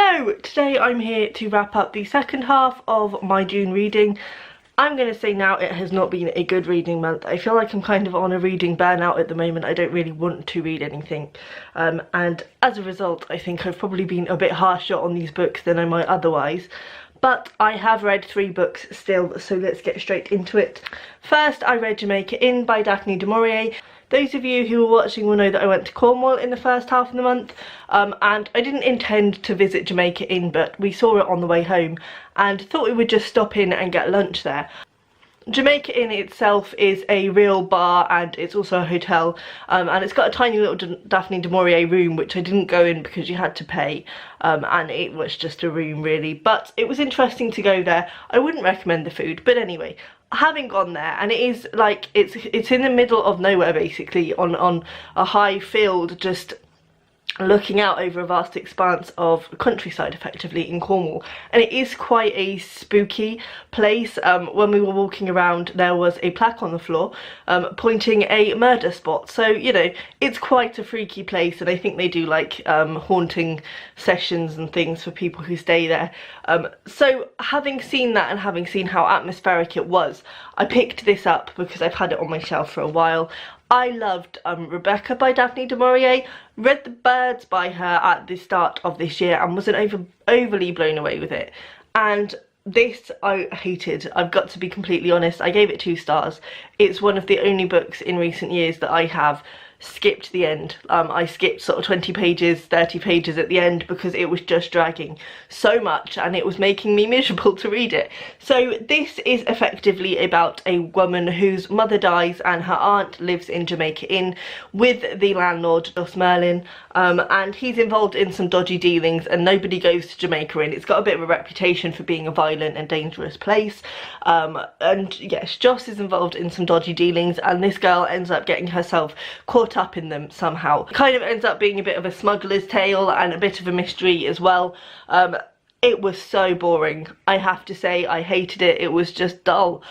Hello! Today I'm here to wrap up the second half of my June reading. I'm going to say now it has not been a good reading month. I feel like I'm kind of on a reading burnout at the moment. I don't really want to read anything. And as a result, I think I've probably been a bit harsher on these books than I might otherwise. But I have read 3 books still, so let's get straight into it. First, I read Jamaica Inn by Daphne du Maurier. Those of you who are watching will know that I went to Cornwall in the first half of the month, and I didn't intend to visit Jamaica Inn, but we saw it on the way home and thought we would just stop in and get lunch there. Jamaica Inn itself is a real bar and it's also a hotel, and it's got a tiny little Daphne du Maurier room which I didn't go in because you had to pay, and it was just a room really, but it was interesting to go there. I wouldn't recommend the food, but anyway, having gone there, and it is like it's in the middle of nowhere basically, on a high field, just looking out over a vast expanse of countryside effectively in Cornwall, and it is quite a spooky place. When we were walking around there was a plaque on the floor pointing a murder spot, so you know it's quite a freaky place, and I think they do like haunting sessions and things for people who stay there. So having seen that and having seen how atmospheric it was, I picked this up because I've had it on my shelf for a while. I loved Rebecca by Daphne du Maurier, read The Birds by her at the start of this year and wasn't overly blown away with it. And this I hated, I've got to be completely honest. I gave it 2 stars. It's one of the only books in recent years that I have skipped the end. I skipped sort of 20 pages, 30 pages at the end because it was just dragging so much and it was making me miserable to read it. So this is effectively about a woman whose mother dies and her aunt lives in Jamaica Inn with the landlord, Jos Merlin, and he's involved in some dodgy dealings and nobody goes to Jamaica Inn. It's got a bit of a reputation for being a violent and dangerous place, and yes, Jos is involved in some dodgy dealings and this girl ends up getting herself caught up in them somehow. Kind of ends up being a bit of a smuggler's tale and a bit of a mystery as well. It was so boring, I have to say. I hated it. It was just dull.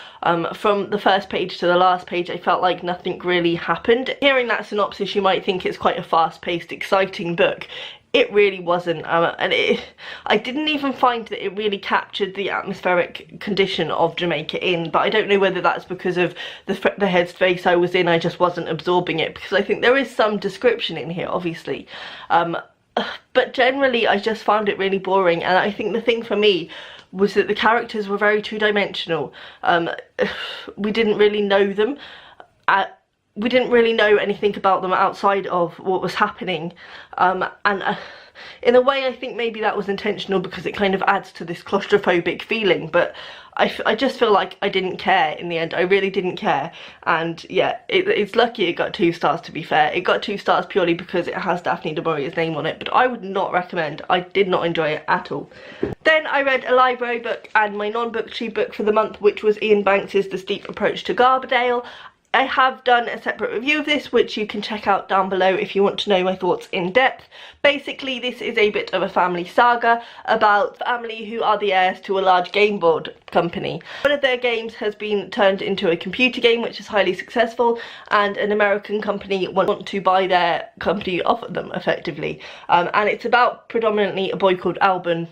From the first page to the last page I felt like nothing really happened. Hearing that synopsis you might think it's quite a fast-paced, exciting book. It really wasn't, and I didn't even find that it really captured the atmospheric condition of Jamaica Inn, but I don't know whether that's because of the headspace I was in. I just wasn't absorbing it, because I think there is some description in here, obviously. But generally I just found it really boring, and I think the thing for me was that the characters were very two-dimensional. We didn't really know them. We didn't really know anything about them outside of what was happening, and in a way I think maybe that was intentional because it kind of adds to this claustrophobic feeling, but I just feel like I didn't care in the end. I really didn't care, and yeah, it's lucky it got 2 stars, to be fair. It got 2 stars purely because it has Daphne du Maurier's name on it, but I would not recommend. I did not enjoy it at all. Then I read a library book and my non-booktube book for the month, which was Iain Banks's The Steep Approach to Garbadale. I have done a separate review of this, which you can check out down below if you want to know my thoughts in depth. Basically, this is a bit of a family saga about family who are the heirs to a large game board company. One of their games has been turned into a computer game, which is highly successful, and an American company want to buy their company off of them, effectively. And it's about predominantly a boy called Alban,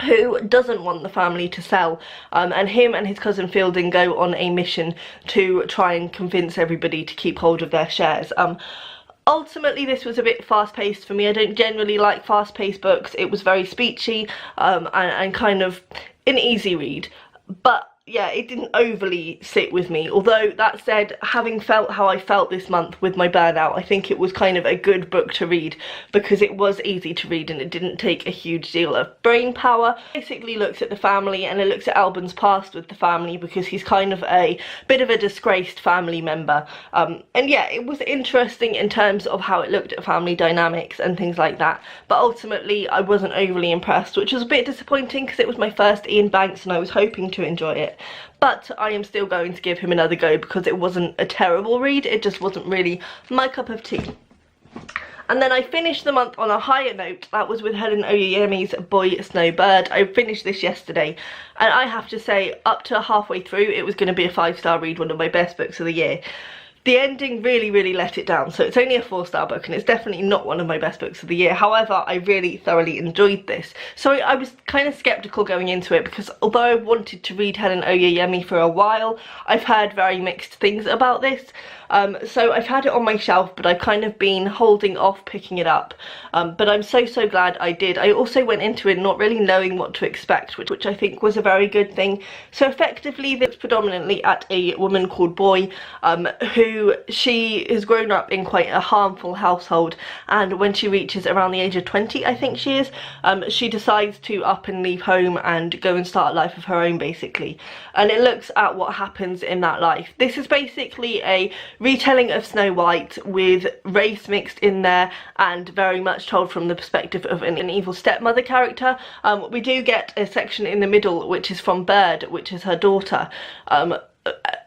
who doesn't want the family to sell, and him and his cousin Fielding go on a mission to try and convince everybody to keep hold of their shares. Ultimately this was a bit fast-paced for me. I don't generally like fast-paced books. It was very speechy, and kind of an easy read, but yeah, it didn't overly sit with me. Although that said, having felt how I felt this month with my burnout, I think it was kind of a good book to read because it was easy to read and it didn't take a huge deal of brain power. It basically looks at the family, and it looks at Alban's past with the family because he's kind of a bit of a disgraced family member. And yeah, it was interesting in terms of how it looked at family dynamics and things like that, but ultimately I wasn't overly impressed, which was a bit disappointing because it was my first Iain Banks and I was hoping to enjoy it. But I am still going to give him another go because it wasn't a terrible read, it just wasn't really my cup of tea. And then I finished the month on a higher note. That was with Helen Oyeyemi's Boy A Snowbird. I finished this yesterday, and I have to say, up to halfway through, it was going to be a 5-star read, one of my best books of the year. The ending really let it down, so it's only a 4-star book and it's definitely not one of my best books of the year. However, I really thoroughly enjoyed this. So I was kind of sceptical going into it because although I wanted to read Helen Oyeyemi for a while, I've heard very mixed things about this. So I've had it on my shelf, but I've kind of been holding off picking it up. But I'm so glad I did. I also went into it not really knowing what to expect, which I think was a very good thing. So effectively, this predominantly at a woman called Boy, who she has grown up in quite a harmful household, and when she reaches around the age of 20, I think she is, she decides to up and leave home and go and start a life of her own, basically. And it looks at what happens in that life. This is basically a retelling of Snow White with race mixed in there and very much told from the perspective of an evil stepmother character. We do get a section in the middle which is from Bird, which is her daughter,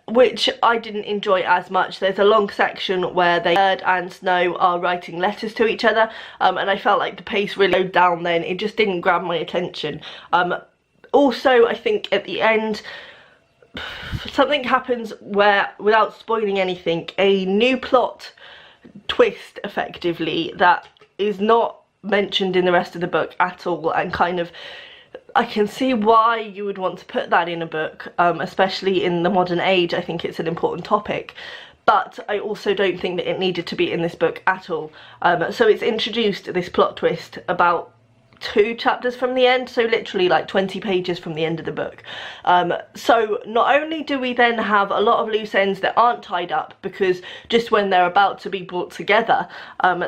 which I didn't enjoy as much. There's a long section where Bird and Snow are writing letters to each other, and I felt like the pace really slowed down then. It just didn't grab my attention. Also, I think at the end, something happens where, without spoiling anything, a new plot twist effectively that is not mentioned in the rest of the book at all, and kind of I can see why you would want to put that in a book, especially in the modern age. I think it's an important topic, but I also don't think that it needed to be in this book at all. So it's introduced, this plot twist, about 2 chapters from the end, so literally like 20 pages from the end of the book. So not only do we then have a lot of loose ends that aren't tied up, because just when they're about to be brought together,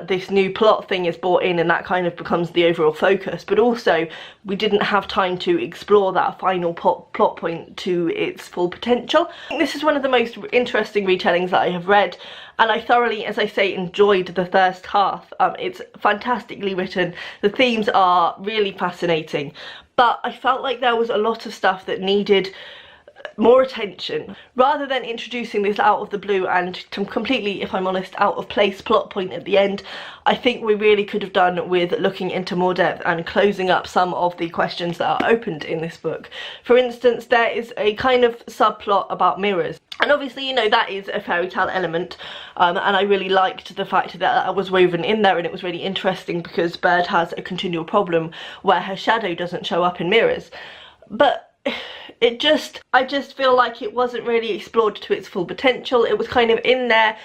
this new plot thing is brought in and that kind of becomes the overall focus, but also we didn't have time to explore that final plot point to its full potential. I think this is one of the most interesting retellings that I have read, and I thoroughly, as I say, enjoyed the first half. It's fantastically written, the themes are really fascinating, but I felt like there was a lot of stuff that needed more attention. Rather than introducing this out of the blue and completely, if I'm honest, out of place plot point at the end, I think we really could have done with looking into more depth and closing up some of the questions that are opened in this book. For instance, there is a kind of subplot about mirrors. And obviously, you know, that is a fairy tale element, and I really liked the fact that that was woven in there, and it was really interesting because Bird has a continual problem where her shadow doesn't show up in mirrors. But I just feel like it wasn't really explored to its full potential. It was kind of in there,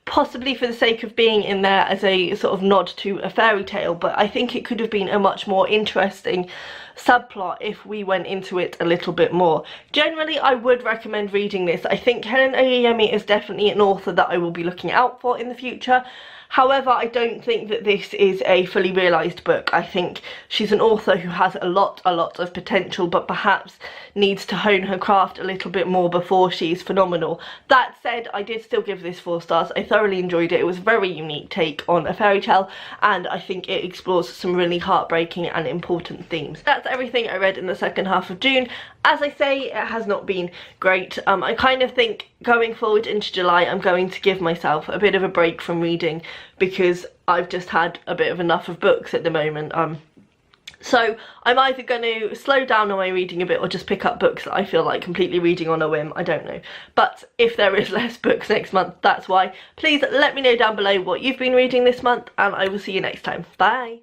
possibly for the sake of being in there as a sort of nod to a fairy tale, but I think it could have been a much more interesting subplot if we went into it a little bit more. Generally, I would recommend reading this. I think Helen Oyeyemi is definitely an author that I will be looking out for in the future. However, I don't think that this is a fully realised book. I think she's an author who has a lot of potential, but perhaps needs to hone her craft a little bit more before she's phenomenal. That said, I did still give this 4 stars. I thoroughly enjoyed it. It was a very unique take on a fairy tale, and I think it explores some really heartbreaking and important themes. That's everything I read in the second half of June. As I say, it has not been great. I kind of think going forward into July, I'm going to give myself a bit of a break from reading because I've just had a bit of enough of books at the moment. So I'm either going to slow down on my reading a bit or just pick up books that I feel like completely reading on a whim. I don't know. But if there is less books next month, that's why. Please let me know down below what you've been reading this month, and I will see you next time. Bye!